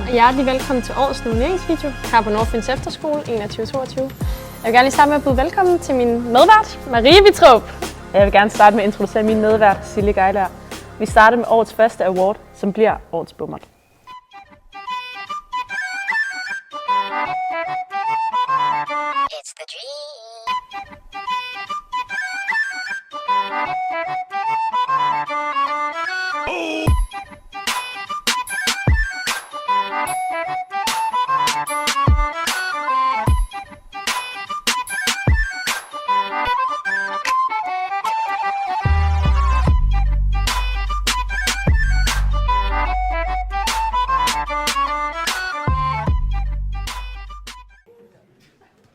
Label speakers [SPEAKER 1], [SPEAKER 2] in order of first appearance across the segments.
[SPEAKER 1] og hjertelig velkommen til årets nomineringsvideo her på Nordfyns Efterskole 21-22. Jeg vil gerne lige starte med at byde velkommen til min medvært, Marie Vittrup.
[SPEAKER 2] Jeg vil gerne starte med at introducere min medvært, Silje Gejlær. Vi starter med årets første award, som bliver årets bummert.
[SPEAKER 3] It's the dream.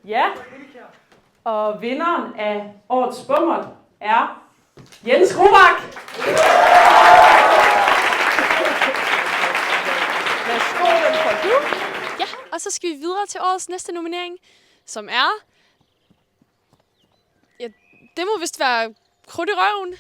[SPEAKER 2] Ja, og vinderen af årets bummert er Jens Rubak. Værsgo, den får du.
[SPEAKER 4] Ja, og så skal vi videre til årets næste nominering, som er... Ja, det må vist være Krudt i røven.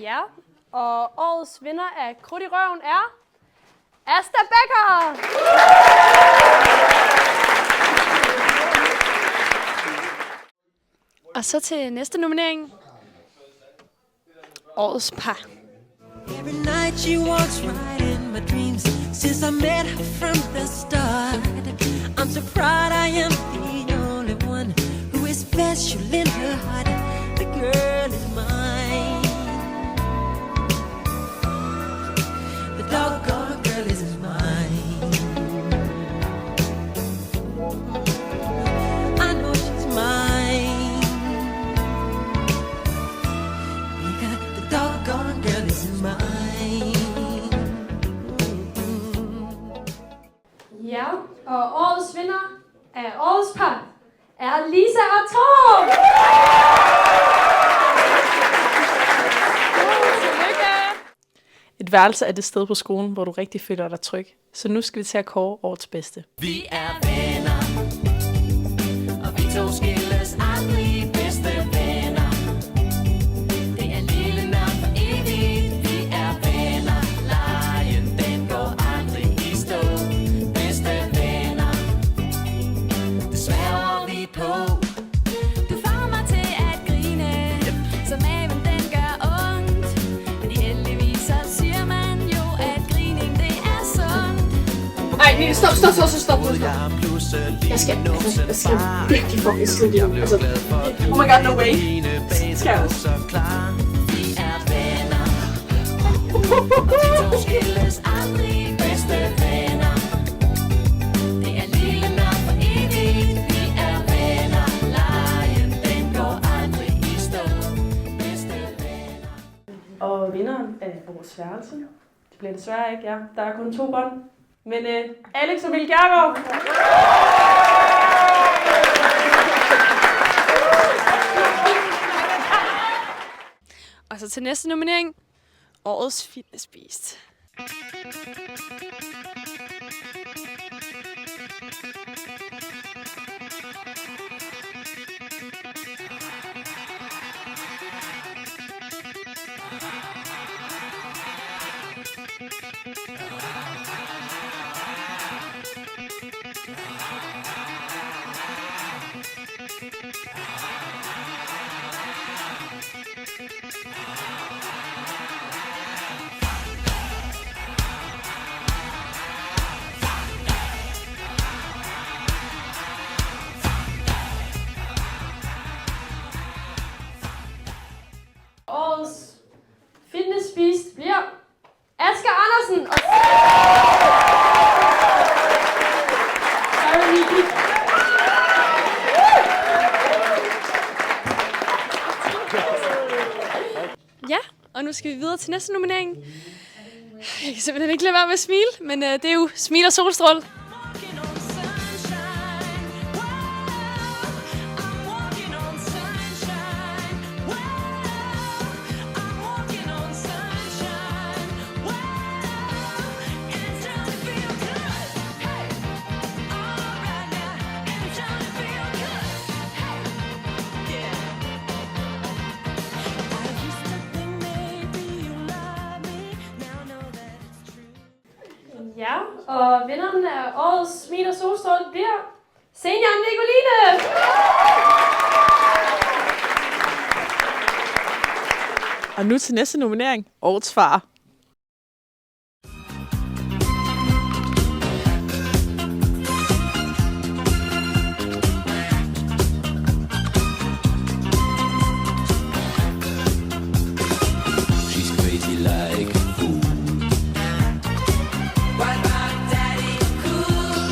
[SPEAKER 1] Ja, og årets vinder af Krudt i røven er Asta Becker.
[SPEAKER 4] Og så til næste nominering. Årets par.
[SPEAKER 5] Every night she walks right in my dreams since I met her from the start. I'm so proud I am the only one who is special in her heart. The girl is mine. The doggone girl is mine. I know she's mine. Because the doggone girl is mine.
[SPEAKER 1] Ja, og årets vinder af årets par er Lisa og Torb.
[SPEAKER 2] Et værelse er det sted på skolen, hvor du rigtig føler dig tryg. Så nu skal vi til at kåre årets bedste.
[SPEAKER 5] Vi er venner, og vi to skilles aldrig, bedste venner. Det er lille nok for evigt, vi er venner. Lejen, den går aldrig i stå, bedste venner. Det sværger vi på.
[SPEAKER 4] Du får mig til at grine, så maven den gør ondt. Men heldigvis så siger man jo, at grining det er sundt.
[SPEAKER 1] Ej, stop. Jeg skal virkelig fucking slutte hjem. Altså, oh my god, no way. Skal jeg også?
[SPEAKER 5] Vi er venner, og vi to skilles aldrig, bedste venner. Det er lille nok for evigt, vi er venner. Lejen, den går aldrig i stå, bedste venner.
[SPEAKER 2] Og vinderen af årets værelse, det bliver desværre ikke jer. Der er kun 2 bånd. Men Alex og Emil Kjærgaard.
[SPEAKER 4] Og så til næste nominering. Årets Fitness Beast.
[SPEAKER 1] Årets Fitness Beast bliver Asger Andersen. Og
[SPEAKER 4] Ja, og nu skal vi videre til næste nominering.
[SPEAKER 6] Jeg kan simpelthen ikke lade være med at smile, men det er jo smil og solstråle.
[SPEAKER 2] Ja, og vinderen af årets Smil og Solstråle bliver Senior Nicoline!
[SPEAKER 7] Og nu til næste nominering. Årets far.
[SPEAKER 5] She's crazy like a fool. What about daddy cool?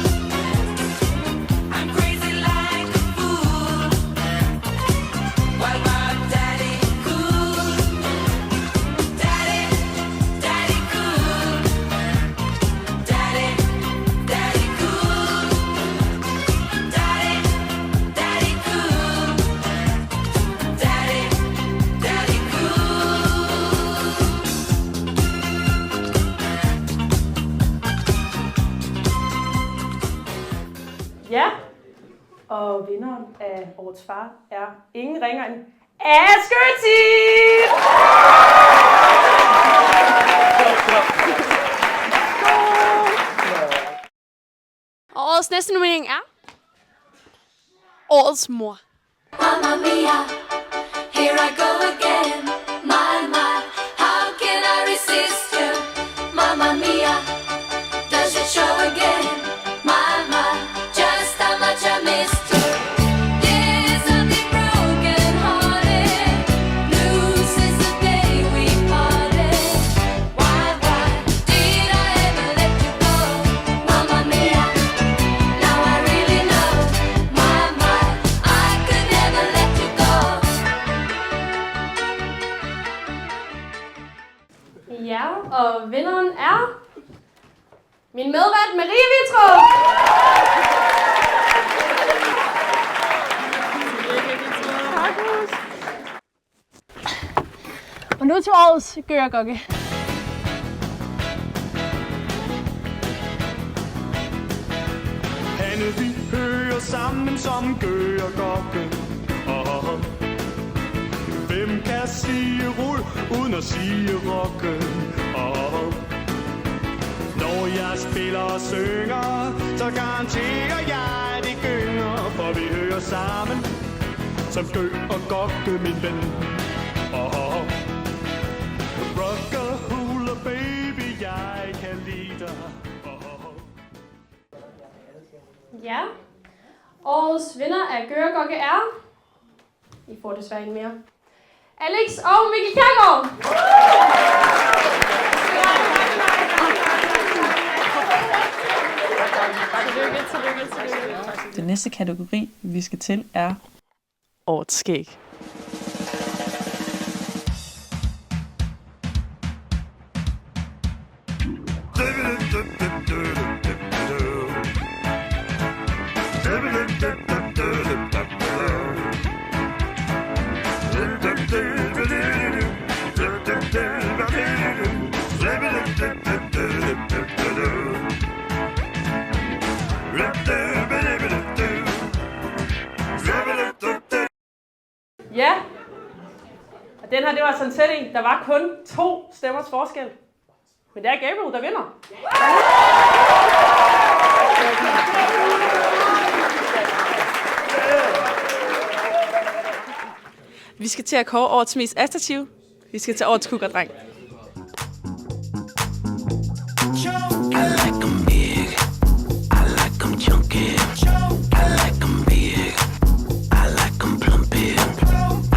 [SPEAKER 5] I'm crazy like a fool. What about daddy cool? Daddy, daddy cool. Daddy, daddy cool. Daddy, daddy cool. Daddy, daddy cool.
[SPEAKER 2] Ja, og vinderen af årets far er ingen ringer end Asgerty!
[SPEAKER 6] Og årets næste nominering er årets mor.
[SPEAKER 4] Mamma mia, here I go again. My, my, how can I resist you? Mamma mia, does it show again? My, my, just how much I missed you. Yes, I've been broken hearted. Blue since the day we parted. Why did I ever let you go? Mamma mia, now I really know. My, I could never let you go.
[SPEAKER 2] Ja, og vinderen er min medvært Marie Vitrup!
[SPEAKER 1] Og nu til årets gøregokke.
[SPEAKER 8] Hanne, vi hører sammen som gøregokken. Hvem kan sige rul uden at sige rocken? Når jeg spiller og synger, så garanterer jeg, de gynger. For vi hører sammen som gø og gokke, min ven. Rock og hula, baby, jeg kan lide dig.
[SPEAKER 2] Ja, årets vinder af gøregokke er... I får desværre en mere. Alex og Mikkel Kjærgaard!
[SPEAKER 7] Den næste kategori, vi skal til, er årets skæg.
[SPEAKER 2] Ja, og den her, det var sådan en setting. Der var kun 2 stemmers forskel. Men det er Gabriel, der vinder.
[SPEAKER 7] Vi skal til at kåre årets mest attraktive. Vi skal til årets kukkerdreng.
[SPEAKER 5] I like 'em big, I like 'em chunky, I like 'em big, I like 'em plumpy,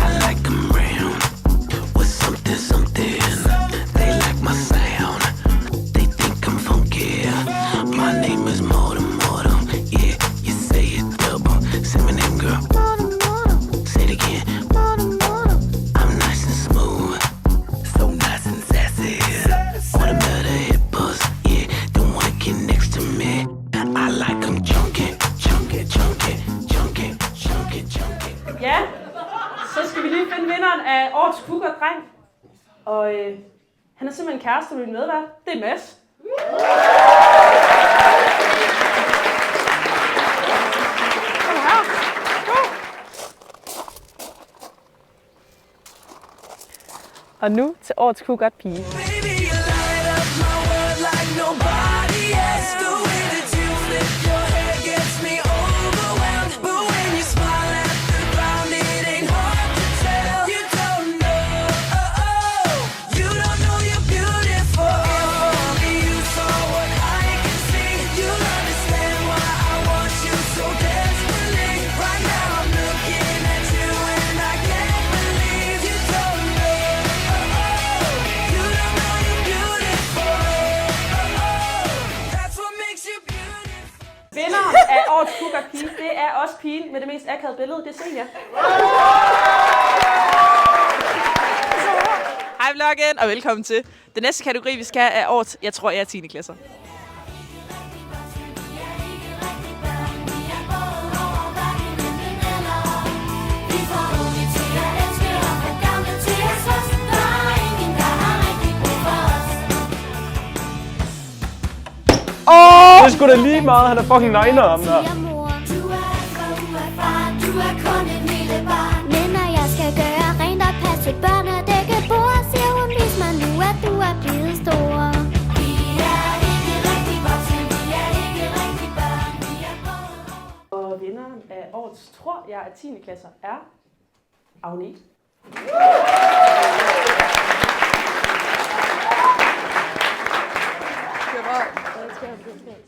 [SPEAKER 5] I like 'em round, with something, they like my sound, they think I'm funky, my name is Mortem, yeah, you say it double, say my name girl, say it again, I'm nice and smooth, so nice
[SPEAKER 7] er årets cougar-dreng. Og han er simpelthen kæreste med min medvært. Det er Mads. Og nu til årets cougar-pige. Vinderen af årets cougar-pige, det er også pigen med det mest akavede billede. Det er Senja.
[SPEAKER 9] Hej vloggen, og velkommen til. Den næste kategori, vi skal have, er årets, jeg tror, jeg er 10. klasser.
[SPEAKER 8] Det er sgu da lige meget, han er fucking negner om der.
[SPEAKER 3] Men når jeg skal gøre rent og passe børn og dække bord, siger hun, vis mig nu, at du er blevet stor. Vi er ikke rigtig voksne, vi er ikke rigtig børn, vi er både.
[SPEAKER 7] Og vinderen af årets tror jeg er 10. klasser er Agnete.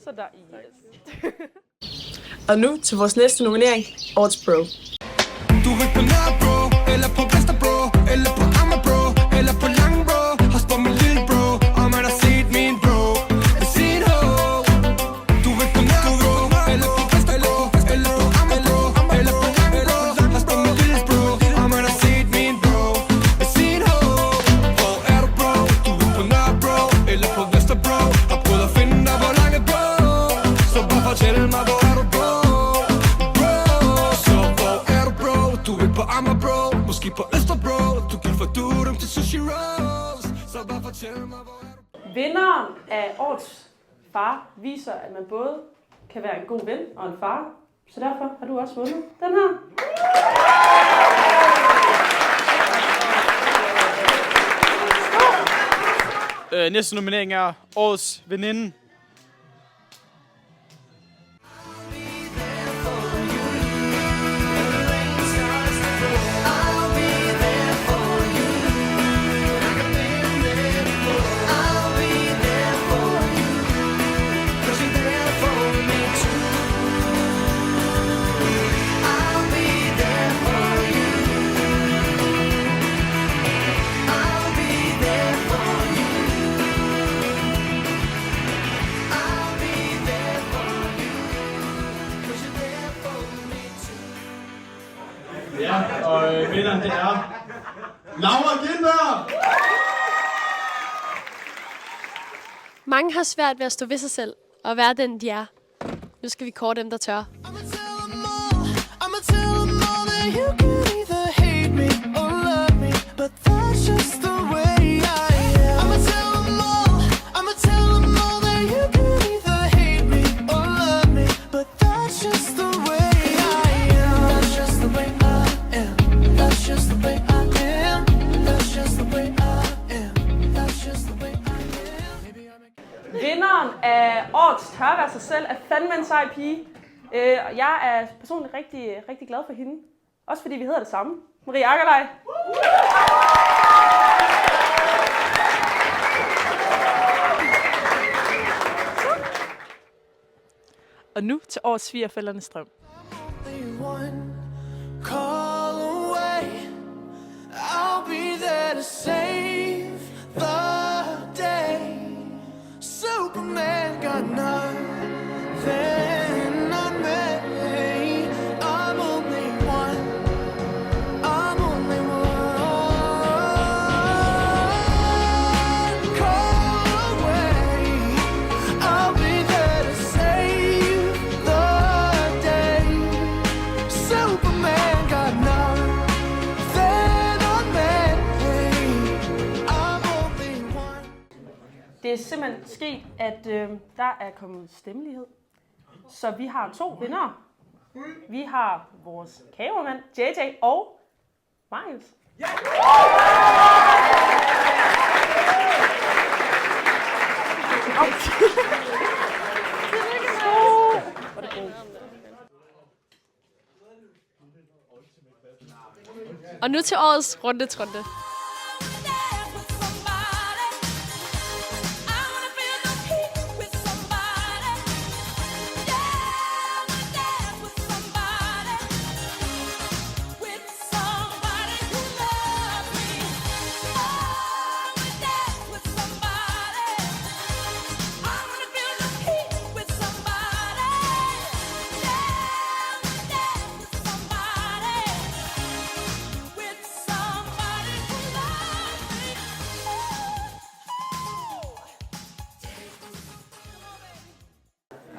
[SPEAKER 7] Så der yes.
[SPEAKER 10] Og nu til vores næste nominering, Årets Bro.
[SPEAKER 5] Du vil på Nørrebro, eller på Vesterbro, eller på Amagerbro, eller på Langebro. Har spurgt min lille bro, om han har set min bro med sin ho. Du vil på Nørrebro, eller på Vesterbro, eller på Amagerbro, eller på Langebro. Har spurgt min lille bro, om han har set min bro med sin ho. Hvor er du bro? Du vil på Nørrebro, eller på Vesterbro. Har prøvet at finde dig på Langebro, så bare fortæl mig, hvor er du bro? På Amagerbro, måske på Østerbro. Du kan få dem til sushi rolls. Så bare fortæl mig, hvor er du?
[SPEAKER 7] Vinderen af årets far viser, at man både kan være en god ven og en far. Så derfor har du også vundet den her.
[SPEAKER 11] Næste nominering er årets veninde.
[SPEAKER 8] Ja, og vinderen det er Laura Gindberg!
[SPEAKER 2] Mange har svært ved at stå ved sig selv og være den, de er. Nu skal vi kåre dem, der tør.
[SPEAKER 7] Vinderen af årets tør være sig selv er fandme en sej pige. Og jeg er personligt rigtig glad for hende. Også fordi vi hedder det samme. Marie Akkerlej.
[SPEAKER 9] Og nu til årets svigerfældernes drøm.
[SPEAKER 5] Call away, I'll be there to save the day. Superman got nothing on me. I'm only one. I'm only one. Call away, I'll be there to save the day. Superman got nothing on me.
[SPEAKER 7] det er simpelthen sket, at der er kommet stemmelighed. Så vi har 2 vindere. Vi har vores kamermand, JJ og Marius.
[SPEAKER 6] Og nu til årets rundetrunde.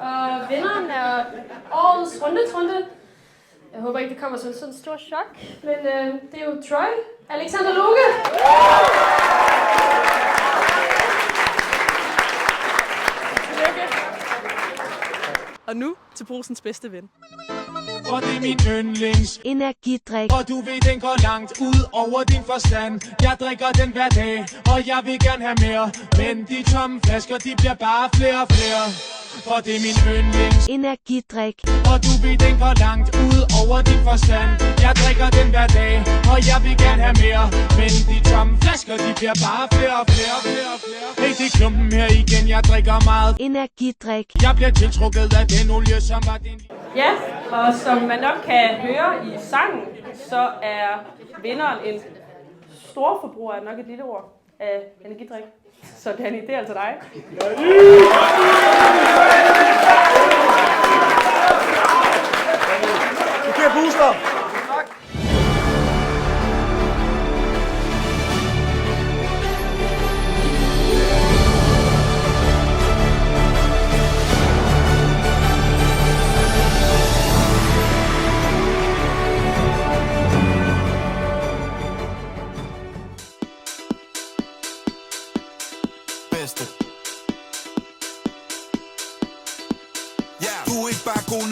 [SPEAKER 2] Og vinderen er årets rundetrunde. Jeg håber ikke, det kommer som sådan en stor chok, men det er jo Troy. Alexander Loge.
[SPEAKER 9] Og nu til brusens bedste ven.
[SPEAKER 8] Og det er min yndlings
[SPEAKER 3] Energidrik.
[SPEAKER 8] Og du ved, den går langt ud over din forstand. Jeg drikker den hver dag, og jeg vil gerne have mere. Men de tomme flasker, de bliver bare flere og flere. For det er min yndlings
[SPEAKER 3] Energidrik.
[SPEAKER 8] Og du ved, den går langt ud over din forstand. Jeg drikker den hver dag, og jeg vil gerne have mere. Men de tomme flasker, de bliver bare flere og flere. Hey, det er klumpen her igen, jeg drikker meget
[SPEAKER 3] Energidrik.
[SPEAKER 8] Jeg bliver tiltrukket af den olie, som var din.
[SPEAKER 7] Ja, og som man nok kan høre i sangen, så er vinderen en stor forbruger, nok et lille ord, af energidrik. Så Danny, det er altså dig.
[SPEAKER 8] Okay, booster!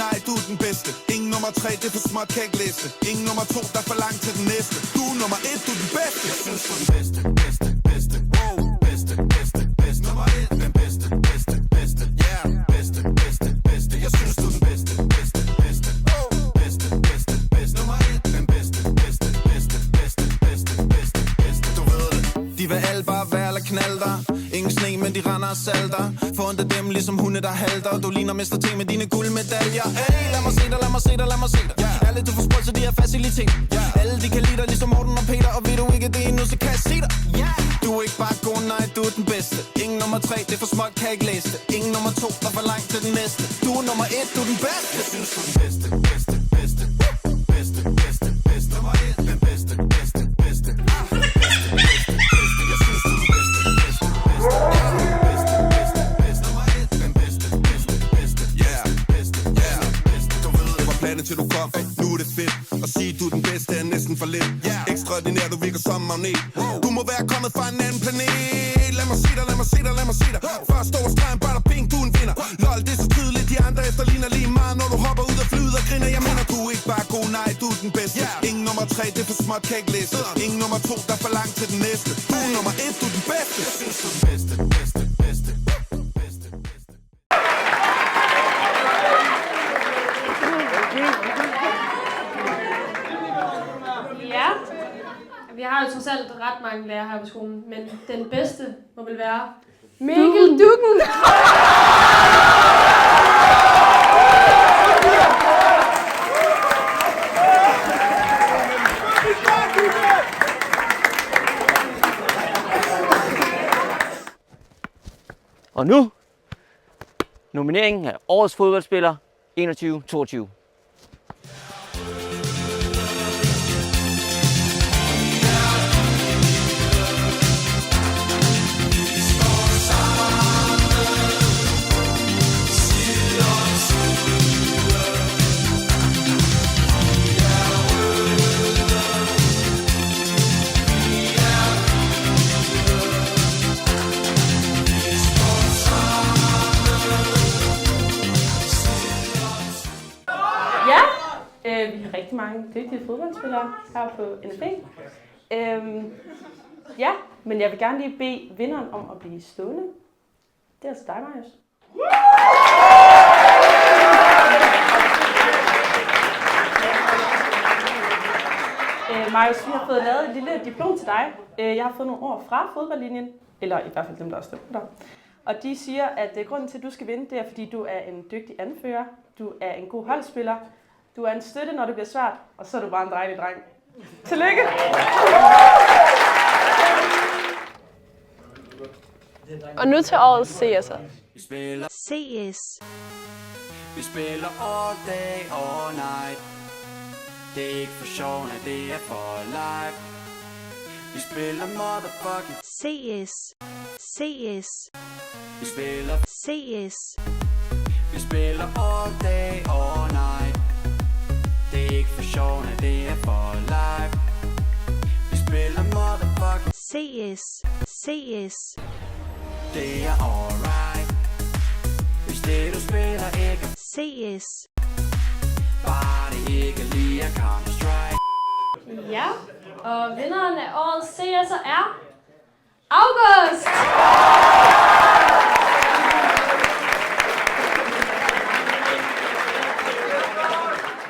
[SPEAKER 12] Nej, du er den bedste. Ingen nummer 3, det er for småt, kan ikke læse. Ingen nummer 2, der er for langt til den næste. Du er nummer 1, du er den bedste. Jeg synes, du er den bedste, bedste. Wow, bedste. Nummer 1, den bedste. Yeah, bedste. Jeg synes, du er den bedste. Wow, bedste. Nummer 1, den bedste. Du ved det. De vil alle bare være eller knalde dig. Ingen sne, men de render og salter. Foran dem ligesom hunde, der halter. Du ligner mester T med dine guldmedaljer. Hey, lad mig se dig. Yeah. Ærligt, du får spurgt, så de har facilitet. Yeah. Alle de kan lide dig, ligesom Morten og Peter. Og ved du ikke det endnu, så kan jeg se dig. Yeah. Du er ikke bare god, nej, du er den bedste. Ingen nummer 3, det er for småt, kan jeg ikke læse det. Ingen nummer 2, der er for langt til den næste. Du er nummer 1, du er den bedste. Jeg synes, du er den bedste. Nummer 1, den bedste. Til du kom, nu er det fedt. Og sige du er den bedste er næsten for lidt. Ekstraordinær, du virker som magnet. Du må være kommet fra en anden planet. Lad mig se dig. Først over stregen, bare der ping, du er en vinder. Lol, det er så tydeligt, de andre efterligner lige meget. Når du hopper ud af flyet og griner. Jeg mener, du er ikke bare god, nej, du er den bedste. Ingen nummer 3, det er for småt, kan ikke læse. Ingen nummer 2, der er for langt til den næste. Du er nummer 1, du er den bedste. Jeg synes, du er den bedste.
[SPEAKER 2] Ja, vi har jo trods alt ret mange lærere her på skolen, men den bedste må vel være Mikkel Dukken.
[SPEAKER 13] Og nu nomineringen af årets fodboldspiller 21-22.
[SPEAKER 7] Vi har rigtig mange dygtige fodboldspillere her på NFB. Ja, men jeg vil gerne lige bede vinderen om at blive stående. Det er altså dig, Marius. Marius, vi har fået lavet et lille diplom til dig. Jeg har fået nogle ord fra fodboldlinjen, eller i hvert fald dem, der har stemt der. Og de siger, at grunden til, at du skal vinde, det er, fordi du er en dygtig anfører, du er en god holdspiller, du er en støtte, når det bliver svært, og så er du bare en dejlig dreng. Tillykke!
[SPEAKER 1] Og nu til årets CS'er.
[SPEAKER 3] CS.
[SPEAKER 12] Vi spiller all day, all night. Det er ikke for sjov, nej, det er for life. Vi spiller motherfucking
[SPEAKER 3] CS. CS.
[SPEAKER 12] Vi spiller
[SPEAKER 3] CS.
[SPEAKER 12] Vi spiller all day, all night. Det er ikke for sjov, nej, det er for life. Vi spiller motherfucking
[SPEAKER 3] CS. CS.
[SPEAKER 12] Det er alright. Hvis det du spiller ikke
[SPEAKER 3] CS.
[SPEAKER 12] bare det ikke lige er Counter-Strike.
[SPEAKER 2] Ja, og vinderen af årets CS'er er August!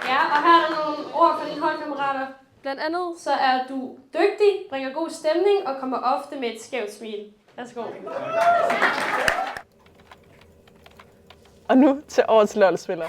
[SPEAKER 2] Ja, og her er der nogle ord fra dine holdkammerater. Blandt andet så er du dygtig, bringer god stemning og kommer ofte med et skævt smil. Værsgo.
[SPEAKER 7] Og nu til årets LOL-spiller.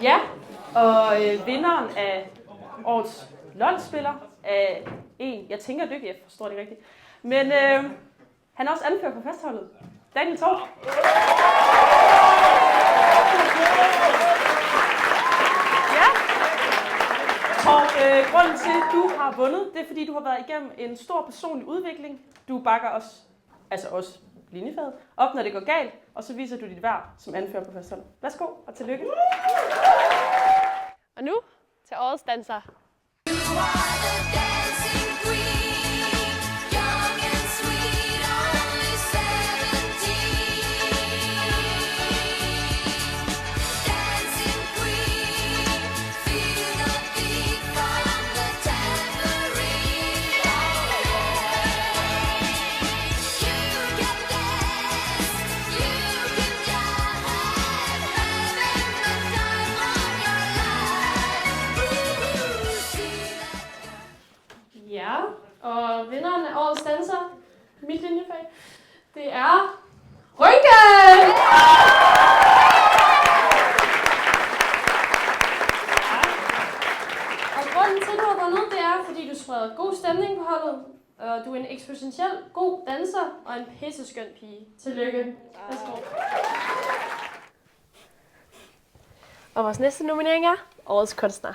[SPEAKER 7] Ja, og vinderen af årets LOL-spiller er en, jeg tænker dygtig, jeg forstår det ikke rigtigt, men han er også anfører på fastholdet. Daniel Torp. Ja. Og grunden til, at du har vundet, det er, fordi du har været igennem en stor personlig udvikling. Du bakker os linjefaget op, når det går galt, og så viser du dit værd som anfører på fastholdet. Værsgo, og tillykke.
[SPEAKER 1] Og nu til årets danser.
[SPEAKER 2] Ja, og vinderen af årets danser, mit linjefag, det er Rynke! Ja. Og grunden til, at du har vundet, det er, fordi du spreder god stemning på holdet, og du er en eksponentiel god danser og en pisseskøn pige. Tillykke. Værsgo.
[SPEAKER 1] Og vores næste nominering er årets kunstner.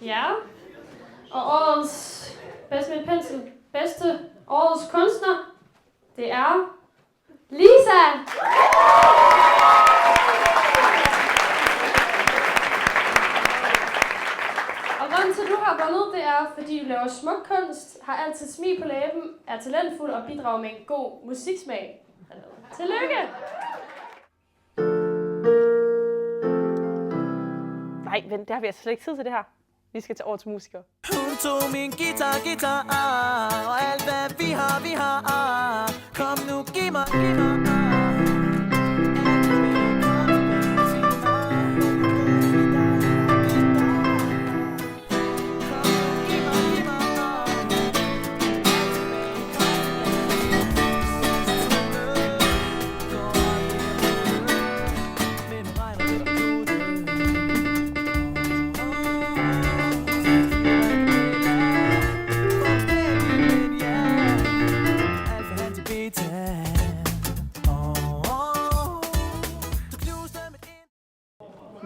[SPEAKER 2] Ja, og årets bedste med pensel, bedste årets kunstner, det er Lisa! Og grunden til, at du har vundet, det er, fordi du laver smuk kunst, har altid smil på læben, er talentfuld og bidrager med en god musiksmag. Tillykke!
[SPEAKER 7] Nej, vent, det har vi altså slet ikke tid til det her. Vi skal til årets musikere.
[SPEAKER 5] Hun tog min guitar, og alt hvad vi har. Kom nu, giv mig.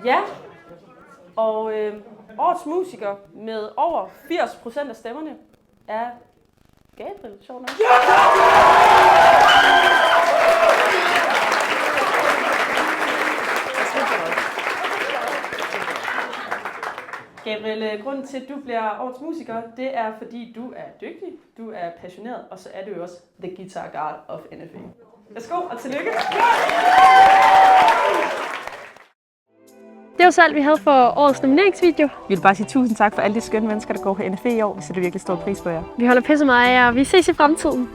[SPEAKER 7] Ja, og årets musiker med over 80% af stemmerne er Gabriel, sjovt nok. Gabriel, grunden til, at du bliver årets musiker, det er, fordi du er dygtig, du er passioneret, og så er du jo også the guitar god of NFA. Værsgo, og tillykke!
[SPEAKER 1] Det var så alt, vi havde for årets nomineringsvideo.
[SPEAKER 7] Vi vil bare sige tusind tak for alle de skønne mennesker, der går på NFA i år. Vi sætter virkelig stor pris på jer.
[SPEAKER 1] Vi holder pisse meget af jer, og vi ses i fremtiden.